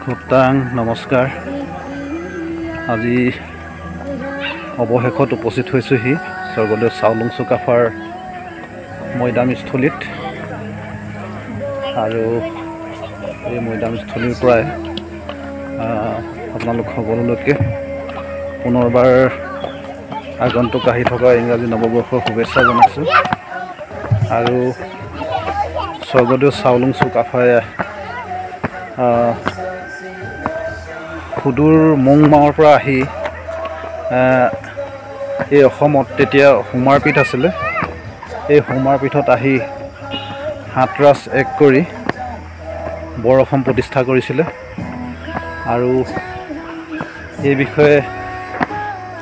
ভূটাং নমস্কাৰ। আজি অৱশেষত উপস্থিত হৈছোহি স্বৰ্গদেউ চাওলুং চুকাফাৰ মৈদামস্থলীত। আৰু এই মৈদামস্থলীৰ পৰাই আপোনালোক সকলোলৈকে পুনৰবাৰ আগন্তুক আহি থকা ইংৰাজী নৱবৰ্ষৰ শুভেচ্ছা জনাইছোঁ। আৰু স্বৰ্গদেউ চাওলুং চুকাফাই সুদূৰ মংমাওৰ পৰা আহি এই অসমত তেতিয়া হোমাৰপীঠ আছিলে, এই হোমাৰপীঠত আহি হাতৰাজ এক কৰি বৰ অসম প্ৰতিষ্ঠা কৰিছিলে। আৰু এই বিষয়ে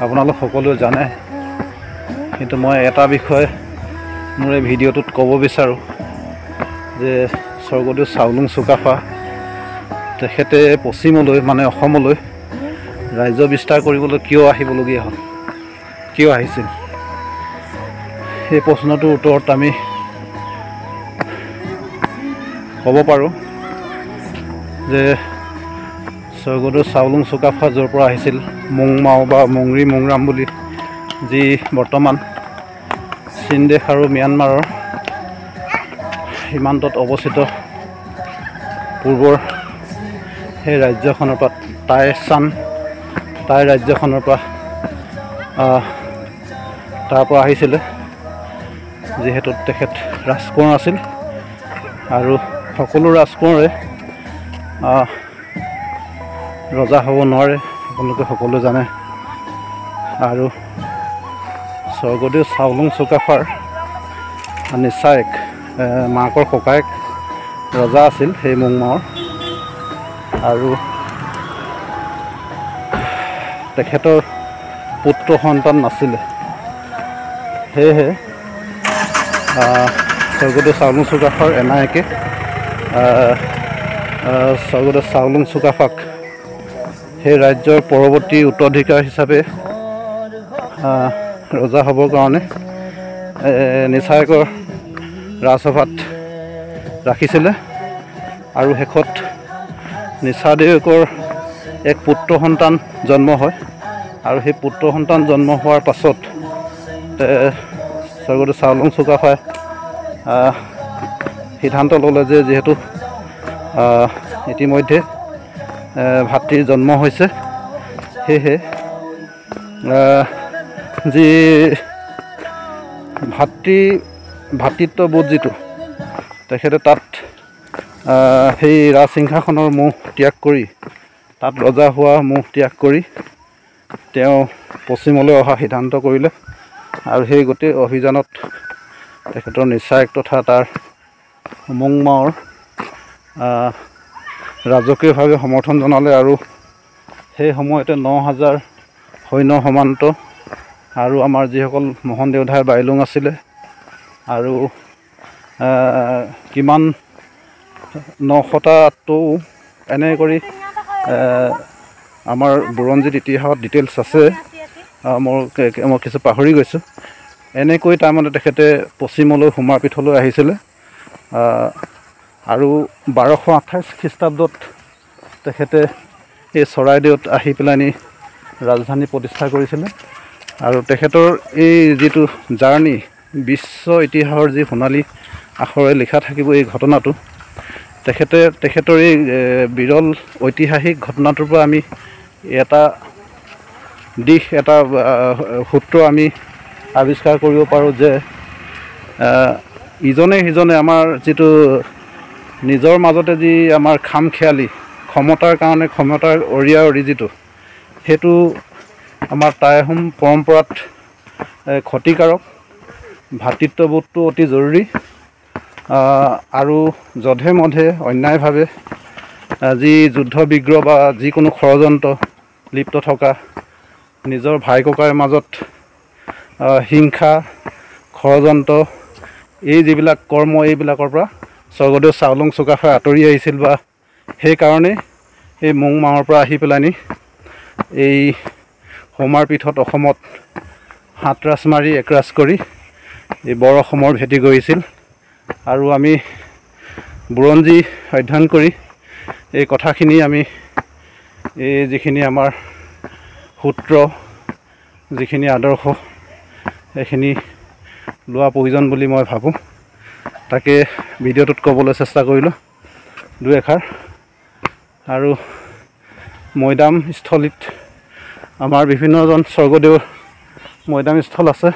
আপোনালোক সকলোৱে জানে, কিন্তু মই এটা বিষয় মোৰ এই ভিডিঅ'টোত ক'ব বিচাৰোঁ যে স্বৰ্গদেউ চাওলুং চুকাফা তেখেতে পশ্চিমলৈ মানে অসমলৈ ৰাজ্য বিস্তাৰ কৰিবলৈ কিয় আহিবলগীয়া হ'ল, কিয় আহিছিল? এই প্ৰশ্নটোৰ উত্তৰত আমি ক'ব পাৰোঁ যে স্বৰ্গদেউ চাওলুং চুকাফা য'ৰ পৰা আহিছিল, মংমাও বা মংৰি মংৰাম বুলি যি বৰ্তমান চীন দেশ আৰু ম্যানমাৰৰ সীমান্তত অৱস্থিত পূৰ্বৰ সেই ৰাজ্যখনৰ পৰা টাই ৰাজ্যখনৰ পৰা তাৰ পৰা আহিছিলে, যিহেতু তেখেত ৰাজকোঁৱৰ আছিল। আৰু সকলো ৰাজকোঁৱৰে ৰজা হ'ব নোৱাৰে, আপোনালোকে সকলোৱে জানে। আৰু স্বৰ্গদেউ চাওলুং চুকাফাৰ নিচায়েক মাকৰ ককায়েক ৰজা আছিল সেই মংমাওৰ। আৰু তেখেতৰ পুত্ৰ সন্তান নাছিলে, সেয়েহে স্বৰ্গদেউ চাওলুং চুকাফাৰ এনায়েকে স্বৰ্গদেউ চাওলুং চুকাফাক সেই ৰাজ্যৰ পৰৱৰ্তী উত্তৰাধিকাৰ হিচাপে ৰজা হ'বৰ কাৰণে নিচায়েকৰ ৰাজসভাত ৰাখিছিলে। আৰু শেষত নিচাদেৱকৰ এক পুত্ৰ সন্তান জন্ম হয়। আৰু সেই পুত্ৰ সন্তান জন্ম হোৱাৰ পাছত স্বৰ্গদেউ চাওলুং চুকাফাই সিদ্ধান্ত ল'লে যে যিহেতু ইতিমধ্যে ভাতৃৰ জন্ম হৈছে, সেয়েহে যি ভাতৃত্ববোধ যিটো তেখেতে তাত সেই ৰাজসিংহাসনৰ মোহ ত্যাগ কৰি, তাত ৰজা হোৱা মোহ ত্যাগ কৰি তেওঁ পশ্চিমলৈ অহা সিদ্ধান্ত কৰিলে। আৰু সেই গোটেই অভিযানত তেখেতৰ নিচায়েক তথা তাৰ মংমাওৰ ৰাজকীয়ভাৱে সমৰ্থন জনালে। আৰু সেই সময়তে 9,000 সৈন্য সমান্ত আৰু আমাৰ যিসকল মোহন দেওধাই বাইলুং আছিলে আৰু কিমান 900টাতো এনে কৰি আমাৰ বুৰঞ্জীত ইতিহাসত ডিটেইলছ আছে, মই কিছু পাহৰি গৈছোঁ। এনেকৈ তাৰমানে তেখেতে পশ্চিমলৈ হোমাৰপীঠলৈ আহিছিলে। আৰু 1228 খ্ৰীষ্টাব্দত তেখেতে এই চৰাইদেউত আহি পেলাইনি ৰাজধানী প্ৰতিষ্ঠা কৰিছিলে। আৰু তেখেতৰ এই যিটো জাৰ্ণি, বিশ্ব ইতিহাসৰ যি সোণালী আখৰে লিখা থাকিব এই ঘটনাটো, তেখেতৰ এই বিৰল ঐতিহাসিক ঘটনাটোৰ পৰা আমি এটা দিশ, এটা সূত্ৰ আমি আৱিষ্কাৰ কৰিব পাৰোঁ যে ইজনে সিজনে আমাৰ যিটো নিজৰ মাজতে যি আমাৰ খামখেয়ালি, ক্ষমতাৰ কাৰণে ক্ষমতাৰ অৰি যিটো, সেইটো আমাৰ টাই আহোম পৰম্পৰাত ক্ষতিকাৰক। ভাতৃত্ববোধটো অতি জৰুৰী। আৰু যধে মধে অন্যায়ভাৱে যি যুদ্ধ বিগ্ৰহ বা যিকোনো ষড়যন্ত্ৰ লিপ্ত থকা, নিজৰ ভাই ককাইৰ মাজত হিংসা ষড়যন্ত্ৰ, এই যিবিলাক কৰ্ম, এইবিলাকৰ পৰা স্বৰ্গদেউ চাওলুং চুকাফাই আঁতৰি আহিছিল। বা সেইকাৰণেই এই মংমাওৰ পৰা আহি পেলাইনি এই হোমাৰপীঠত অসমত হাতৰাজ মাৰি একৰাজ কৰি এই বৰ অসমৰ ভেটি গঢ়িছিল। আৰু আমি বুৰঞ্জী অধ্যয়ন কৰি এই কথাখিনি আমি এই যিখিনি আমাৰ সূত্ৰ, যিখিনি আদৰ্শ, এইখিনি লোৱা প্ৰয়োজন বুলি মই ভাবোঁ। তাকে ভিডিঅ'টোত ক'বলৈ চেষ্টা কৰিলোঁ দুই এষাৰ। আৰু মৈদামস্থলীত আমাৰ বিভিন্নজন স্বৰ্গদেউৰ মৈদামস্থল আছে।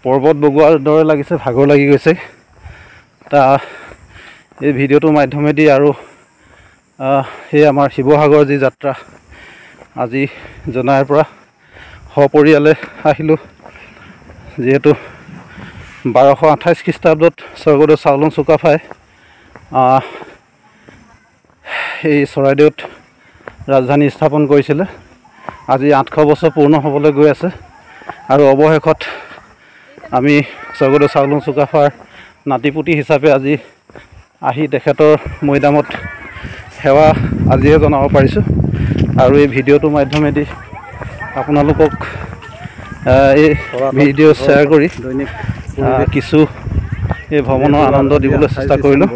পৰ্বত বগোৱাৰ দৰে লাগিছে, ভাগৰ লাগি গৈছে। এই ভিডিঅ'টোৰ মাধ্যমেদি আৰু সেই আমাৰ শিৱসাগৰ যি যাত্ৰা আজি জনাইৰ পৰা সপৰিয়ালে আহিলোঁ। যিহেতু 1228 খ্ৰীষ্টাব্দত স্বৰ্গদেউ চাওলুং চুকাফাই এই চৰাইদেউত ৰাজধানী স্থাপন কৰিছিলে। আজি 800 বছৰ পূৰ্ণ হ'বলৈ গৈ আছে। আৰু অৱশেষত আমি স্বৰ্গদেউ চাওলুং চুকাফাৰ নাতিপুতি হিচাপে আজি আহি তেখেতৰ মৈদামত সেৱা আজিহে জনাব পাৰিছোঁ। আৰু এই ভিডিঅ'টোৰ মাধ্যমেদি আপোনালোকক এই ভিডিঅ' শ্বেয়াৰ কৰি কিছু এই ভ্ৰমণৰ আনন্দ দিবলৈ চেষ্টা কৰিলোঁ।